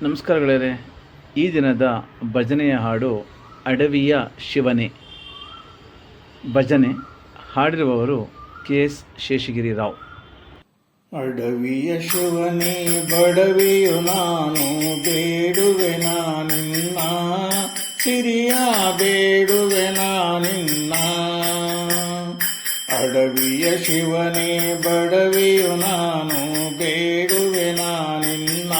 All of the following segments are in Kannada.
ನಮಸ್ಕಾರ ಗೆಳೆಯರೆ. ಈ ದಿನದ ಭಜನೆಯ ಹಾಡು ಅಡವಿಯ ಶಿವನೇ. ಭಜನೆ ಹಾಡಿರುವವರು KS ಶೇಷಗಿರಿ ರಾವ್. ಅಡವಿಯ ಶಿವನೇ ಬಡವಿಯು ನಾನು, ಬೇಡುವೆ ನಾನಿನ್ನ ಸಿರಿಯ ಬೇಡುವೆ ನಾನಿನ್ನ. ಅಡವಿಯ ಶಿವನೇ ಬಡವಿಯು ನಾನು, ಬೇಡುವೆ ನಾನಿನ್ನ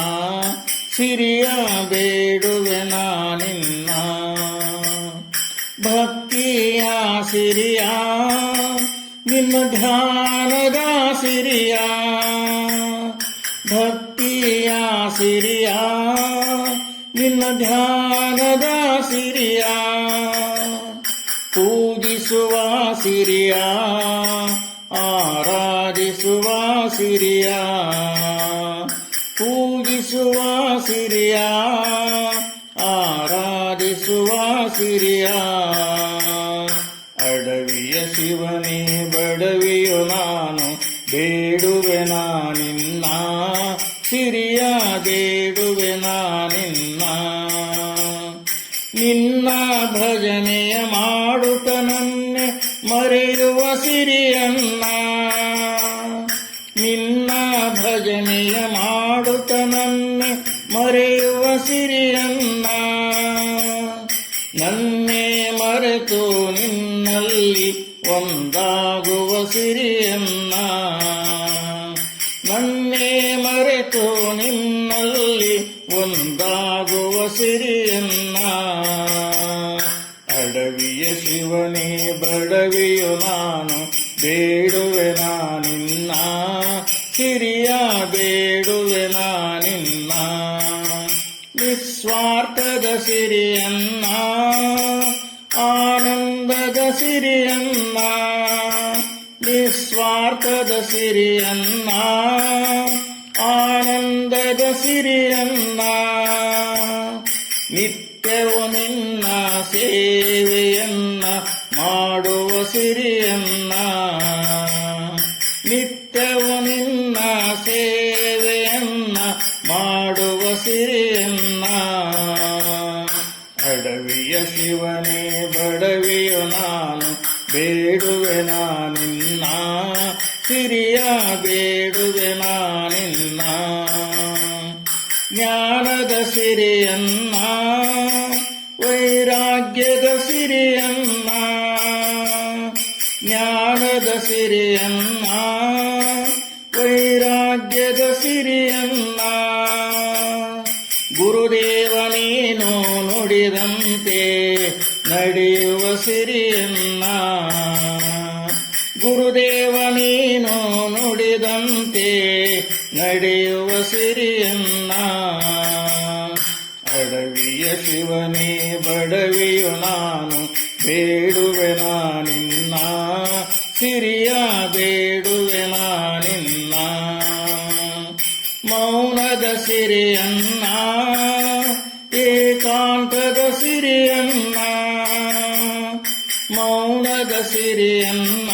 ಸಿರಿಯ ಬೇಡುವೆ ನಾನಿನ್ನ. ಭಕ್ತಿಯ ಸಿರಿಯ ನಿನ್ನ ಧ್ಯಾನದ ಸಿರಿಯ, ಭಕ್ತಿಯ ಸಿರಿಯ ನಿನ್ನ ಧ್ಯಾನದ ಸಿರಿಯ, ಪೂಜಿಸುವ ಸಿರಿಯ ಆರಾಧಿಸುವ ಸಿರಿಯ, ಪೂಜಿಸುವ ಸಿರಿಯ ಆರಾಧಿಸುವ ಸಿರಿಯ. ಅಡವಿಯ ಶಿವನೇ ಬಡವಿಯು ನಾನು, ಬೇಡುವೆ ನಾನಿನ್ನ ಸಿರಿಯ ಬೇಡುವೆ ನಾನಿನ್ನ. ನಿನ್ನ ಭಜನೆಯ ಮಾಡುತ್ತ ನನ್ನೆ ಮರೆಯುವ ಸಿರಿಯನ್ನ, ನಿನ್ನ ಭಜನೆಯ ಮಾಡುತ್ತ ನನ್ನೆ ಮರೆಯುವ ಸಿರಿಯನ್ನ. ನನ್ನೇ ಮರೆತು ನಿನ್ನಲ್ಲಿ ಒಂದಾಗುವ ಸಿರಿಯನ್ನ, ನನ್ನೇ ಮರೆತು ನಿನ್ನಲ್ಲಿ ಒಂದಾಗುವ ಸಿರಿಯನ್ನ. ಅಡವಿಯ ಶಿವನೇ ಬಡವಿಯು ನಾನು, ಬೇಡುವೆ ನಾನಿನ್ನ ಸಿರಿಯ ಬೇಡುವೆ ನಾನಿನ್ನ. ನಿಸ್ವಾರ್ಥದ ಸಿರಿಯನ್ನ ಆನಂದದ ಸಿರಿಯನ್ನ, ನಿಸ್ವಾರ್ಥದ ಸಿರಿಯನ್ನ ಆನಂದದ ಸಿರಿಯನ್ನ. ನಿತ್ಯವೂ ನಿನ್ನ ಸೇವೆಯನ್ನ ಮಾಡುವ ಸಿರಿಯನ್ನ, ನಿತ್ಯವೂ ನಿನ್ನ ಸೇವೆಯನ್ನ ಮಾಡುವ ಸಿರಿಯನ್ನ. ಅಡವಿಯ ಶಿವನೇ ಬಡವಿಯು ನಾನು, ಬೇಡುವೆ ನಾನಿನ್ನ ಸಿರಿಯ ಬೇಡುವೆ ನಾನಿನ್ನ. ಜ್ಞಾನದ ಸಿರಿಯನ್ನ ವೈರಾಗ್ಯದ ಸಿರಿಯನ್ನ, ಜ್ಞಾನದ ಸಿರಿಯನ್ನ ವೈರಾಗ್ಯದ ಸಿರಿಯನ್ನ. ಗುರುದೇವನೇನು ನುಡಿದಂತೆ ನಡೆಯುವ ಸಿರಿಯನ್ನ, ಗುರುದೇವನೇನು ನುಡಿದಂತೆ ನಡೆಯುವ ಸಿರಿಯನ್ನ. ಅಡವಿಯ ಶಿವನೇ ಬಡವಿಯು ನಾನು, ಬೇಡುವೆ ನಾನಿನ್ನ ಸಿರಿಯ ಬೇಡುವೆ ನಾನಿನ್ನ. ಮೌನದ ಸಿರಿಯನ್ನ ಏಕಾಂತದ ಸಿರಿಯನ್ನ, ಮೌನದ ಸಿರಿಯನ್ನ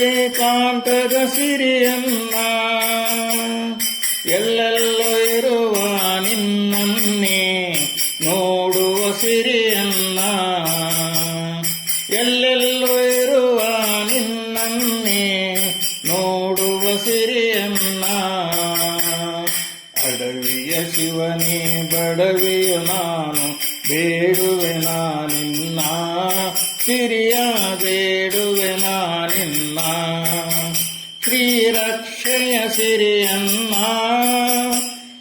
ಏಕಾಂತದ ಸಿರಿಯನ್ನ. ಎಲ್ಲೆಲ್ಲೋ ಇರುವ ನಿನ್ನನ್ನೇ ನೋಡುವ ಸಿರಿಯನ್ನ, ಎಲ್ಲೆಲ್ಲೋ ಇರುವ ನಿನ್ನನ್ನೇ ನೋಡುವ ಸಿರಿಯನ್ನ. ಅಡವಿಯ ಶಿವನೇ ಬಡವಿಯು ನಾನು, ಬೇಡುವೆ ನಾನಿನ್ನ ಸಿರಿಯ ಬೇಡುವೆ ನಾನಿನ್ನ. ಶ್ರೀರಕ್ಷೆಯ ಸಿರಿಯನ್ನ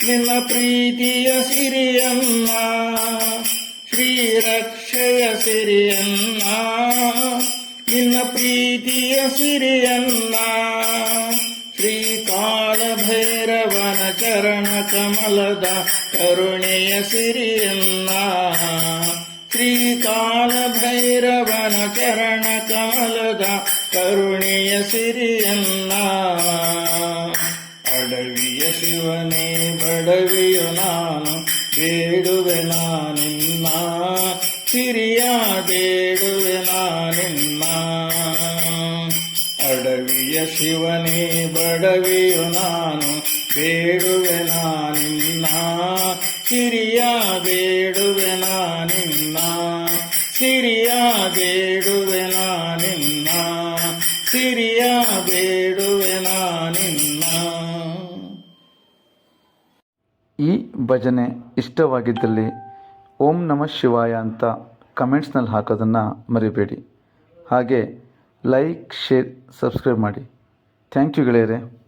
ನಿನ್ನ ಪ್ರೀತಿಯ ಸಿರಿಯನ್ನ, ಶ್ರೀರಕ್ಷೆಯ ಸಿರಿಯನ್ನ ನಿನ್ನ ಪ್ರೀತಿಯ ಸಿರಿಯನ್ನ. ಶ್ರೀಕಾಲ ಭೈರವನ ಚರಣ ಕಮಲದ ಕರುಣೆಯ ಸಿರಿಯನ್ನ, ಶ್ರೀಕಾಲ ಭೈರವನ ಚರಣ ಕಮಲದ ಕರುಣೆಯ ಸಿರಿಯನ್ನ. ಅಡವಿಯ ಶಿವನೇ ಬಡವಿಯು ನಾನು, ಬೇಡುವೆ ನಾನಿನ್ನ ಸಿರಿಯ ಬೇಡುವೆ ನಾನಿನ್ನ. ಅಡವಿಯ ಶಿವನೇ ಬಡವಿಯು ನಾನು, ಬೇಡುವೆ ನಾನಿನ್ನ ನಿನ್ನ ಸಿರಿಯ ಬೇಡುವೆನ ನಿನ್ನ ಸಿರಿಯ ಬೇಡುವೆನ ನಿನ್ನ ಸಿರಿಯ ಬೇಡುವೆನ ನಿನ್ನ. ಈ ಭಜನೆ ಇಷ್ಟವಾಗಿದ್ದಲ್ಲಿ ಓಂ ನಮಃ ಶಿವಾಯ ಅಂತ ಕಮೆಂಟ್ಸ್ನಲ್ಲಿ ಹಾಕೋದನ್ನು ಮರಿಬೇಡಿ. ಹಾಗೆ ಲೈಕ್, ಶೇರ್, ಸಬ್ಸ್ಕ್ರೈಬ್ ಮಾಡಿ. ಥ್ಯಾಂಕ್ ಯು ಗೆಳೆಯರೆ.